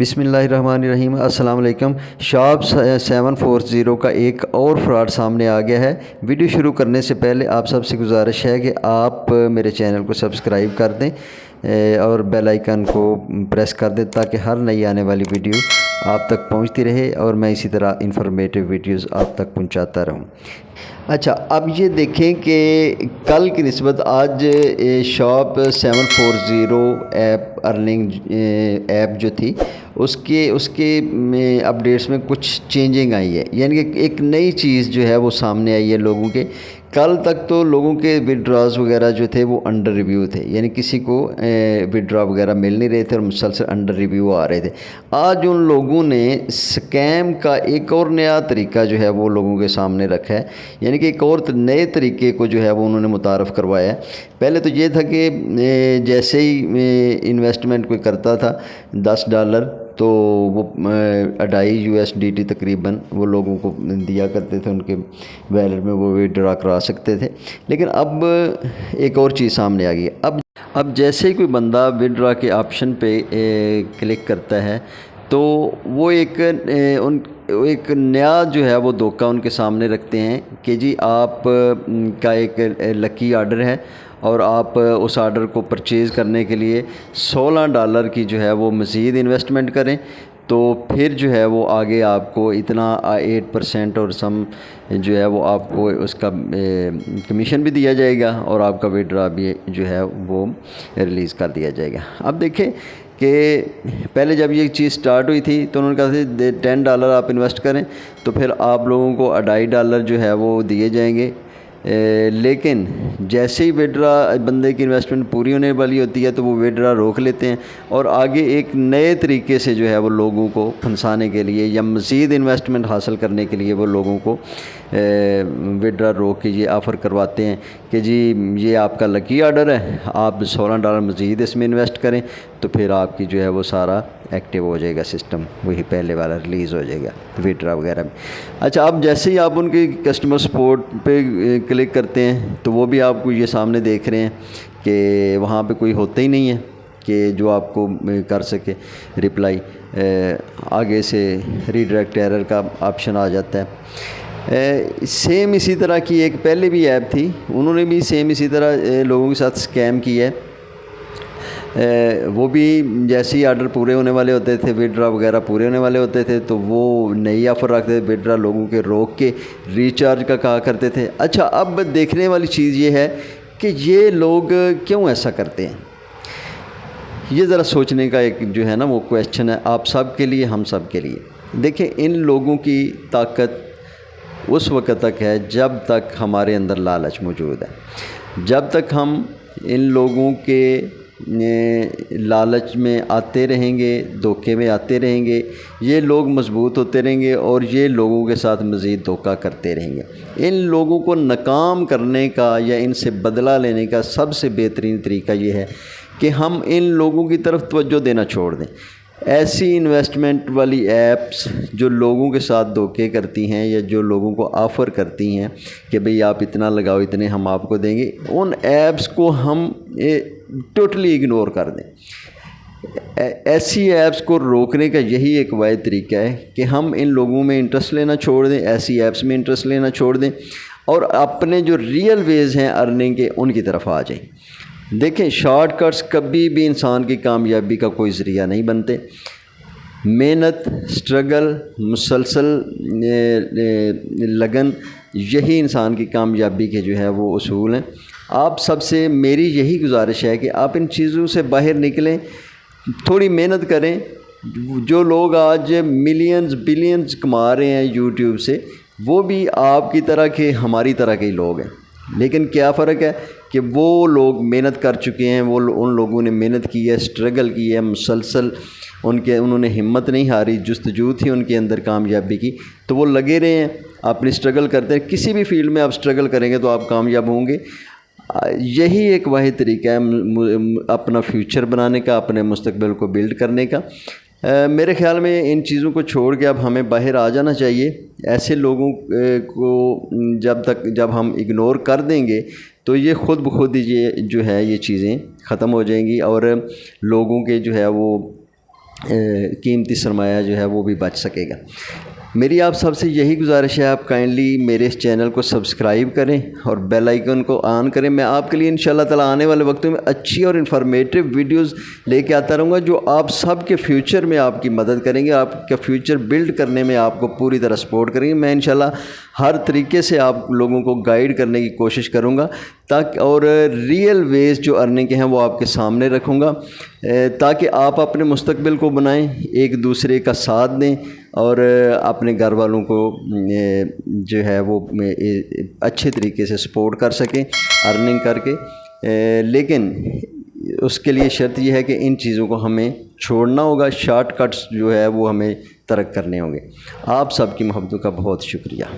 बिस्मिल्लाहिर्रहमानिर्रहीम। अस्सलाम वालेकुम। शॉप 740 का एक और फ्रॉड सामने आ गया है। वीडियो शुरू करने से पहले आप सबसे गुजारिश है कि आप मेरे चैनल को सब्सक्राइब कर दें और बेल आइकन को प्रेस कर दें ताकि हर नई आने वाली वीडियो आप तक पहुंचती रहे और मैं इसी तरह इंफॉर्मेटिव वीडियोस आप तक पहुंचाता रहूं। अच्छा, अब ये देखें कि कल की निस्बत आज शॉप 740 ऐप अर्निंग ऐप जो थी उसके अपडेट्स में कुछ चेंजिंग आई है, यानी कि एक नई चीज़ जो है वो सामने आई है लोगों के। कल तक तो लोगों के विड्रॉज वगैरह जो थे वो अंडर रिव्यू थे, यानी किसी को विड्रॉ वगैरह मिल नहीं रहे थे और मुसलसल अंडर रिव्यू आ रहे थे। आज उन लोगों ने स्कैम का एक और नया तरीका जो है वो लोगों के सामने रखा है, यानी कि एक और नए तरीके को जो है वो उन्होंने मुतारफ़ करवाया है। पहले तो ये था कि जैसे ही इन्वेस्टमेंट कोई करता था $10 तो वो $2.5 तकरीबन वो लोगों को दिया करते थे, उनके वैलेट में वो विड्रॉ करा सकते थे। लेकिन अब एक और चीज़ सामने आ गई। अब जैसे ही कोई बंदा विड्रॉ के ऑप्शन पे क्लिक करता है तो वो एक नया जो है वो धोखा उनके सामने रखते हैं कि जी आप का एक लकी ऑर्डर है और आप उस ऑर्डर को परचेज़ करने के लिए $16 की जो है वो मज़ीद इन्वेस्टमेंट करें तो फिर जो है वो आगे आपको इतना 8% और सम जो है वो आपको उसका कमीशन भी दिया जाएगा और आपका विड्रॉ भी जो है वो रिलीज़ कर दिया जाएगा। अब देखें कि पहले जब ये चीज़ स्टार्ट हुई थी तो उन्होंने कहा था $10 आप इन्वेस्ट करें तो फिर आप लोगों को $2.5 जो है वो दिए जाएंगे। लेकिन जैसे ही विड्रॉ बंदे की इन्वेस्टमेंट पूरी होने वाली होती है तो वो विड्रॉ रोक लेते हैं और आगे एक नए तरीके से जो है वो लोगों को फंसाने के लिए या मज़ीद इन्वेस्टमेंट हासिल करने के लिए वो लोगों को विड्रॉ रोक के ये ऑफ़र करवाते हैं कि जी ये आपका लकी ऑर्डर है, आप $16 मज़ीद इसमें इन्वेस्ट करें तो फिर आपकी जो है वो सारा एक्टिव हो जाएगा सिस्टम, वही पहले वाला रिलीज़ हो जाएगा विड्रॉ वगैरह में। अच्छा, अब जैसे ही आप उनके कस्टमर सपोर्ट पे क्लिक करते हैं तो वो भी आपको ये सामने देख रहे हैं कि वहाँ पे कोई होता ही नहीं है कि जो आपको कर सके रिप्लाई। आगे से रीडायरेक्ट एरर का ऑप्शन आ जाता है। सेम इसी तरह की एक पहले भी ऐप थी, उन्होंने भी सेम इसी तरह लोगों के साथ स्कैम किया है। वो भी जैसे ही आर्डर पूरे होने वाले होते थे, विड्रॉ वगैरह पूरे होने वाले होते थे तो वो नई ऑफ़र रखते थे, विड्रॉ लोगों के रोक के रिचार्ज का कहा करते थे। अच्छा, अब देखने वाली चीज़ ये है कि ये लोग क्यों ऐसा करते हैं, ये ज़रा सोचने का एक जो है ना वो क्वेश्चन है आप सब के लिए, हम सब के लिए। देखें, इन लोगों की ताकत उस वक्त तक है जब तक हमारे अंदर लालच मौजूद है। जब तक हम इन लोगों के लालच में आते रहेंगे, धोखे में आते रहेंगे, ये लोग मजबूत होते रहेंगे और ये लोगों के साथ मज़ीद धोखा करते रहेंगे। इन लोगों को नाकाम करने का या इनसे बदला लेने का सबसे बेहतरीन तरीका ये है कि हम इन लोगों की तरफ तवज्जो देना छोड़ दें। ऐसी इन्वेस्टमेंट वाली ऐप्स जो लोगों के साथ धोखे करती हैं या जो लोगों को ऑफ़र करती हैं कि भाई आप इतना लगाओ, इतने हम आपको देंगे, उन ऐप्स को हम टोटली इग्नोर कर दें। ऐसी ऐप्स को रोकने का यही एक वाहिद तरीका है कि हम इन लोगों में इंटरेस्ट लेना छोड़ दें, ऐसी ऐप्स में इंटरेस्ट लेना छोड़ दें और अपने जो रियल वेज़ हैं अर्निंग के उनकी तरफ आ जाएं। देखें, शॉर्टकट्स कभी भी इंसान की कामयाबी का कोई ज़रिया नहीं बनते। मेहनत, स्ट्रगल, मुसलसल लगन, यही इंसान की कामयाबी के जो है वो उसूल हैं। आप सबसे मेरी यही गुजारिश है कि आप इन चीज़ों से बाहर निकलें, थोड़ी मेहनत करें। जो लोग आज मिलियंस बिलियंस कमा रहे हैं यूट्यूब से, वो भी आपकी तरह के, हमारी तरह के ही लोग हैं। लेकिन क्या फ़र्क है कि वो लोग मेहनत कर चुके हैं, वो उन लोगों ने मेहनत की है, स्ट्रगल की है, मुसलसल उन्होंने हिम्मत नहीं हारी, जुस्तजू थी उनके अंदर कामयाबी की, तो वो लगे रहे हैं, अपनी स्ट्रगल करते हैं। किसी भी फील्ड में आप स्ट्रगल करेंगे तो आप कामयाब होंगे। यही एक वाहिद तरीका है अपना फ्यूचर बनाने का, अपने मुस्तकबिल को बिल्ड करने का। मेरे ख़्याल में इन चीज़ों को छोड़ के अब हमें बाहर आ जाना चाहिए। ऐसे लोगों को जब हम इग्नोर कर देंगे तो ये ख़ुद ब खुद ये जो है ये चीज़ें ख़त्म हो जाएंगी और लोगों के जो है वो कीमती सरमाया जो है वो भी बच सकेगा। मेरी आप सबसे यही गुजारिश है, आप काइंडली मेरे इस चैनल को सब्सक्राइब करें और बेल आइकन को ऑन करें। मैं आपके लिए इंशाल्लाह ताला आने वाले वक्तों में अच्छी और इन्फॉर्मेटिव वीडियोस लेके आता रहूँगा, जो आप सब के फ्यूचर में आपकी मदद करेंगे, आपका फ्यूचर बिल्ड करने में आपको पूरी तरह सपोर्ट करेंगे। मैं इंशाल्लाह हर तरीके से आप लोगों को गाइड करने की कोशिश करूँगा, ताकि और रियल वेज जो अर्निंग के हैं वो आपके सामने रखूँगा, ताकि आप अपने मुस्तकबिल को बनाएं, एक दूसरे का साथ दें और अपने घर वालों को जो है वो अच्छे तरीके से सपोर्ट कर सकें अर्निंग करके। लेकिन उसके लिए शर्त यह है कि इन चीज़ों को हमें छोड़ना होगा, शॉर्टकट्स जो है वो हमें तर्क करने होंगे। आप सबकी मोहब्बतों का बहुत शुक्रिया।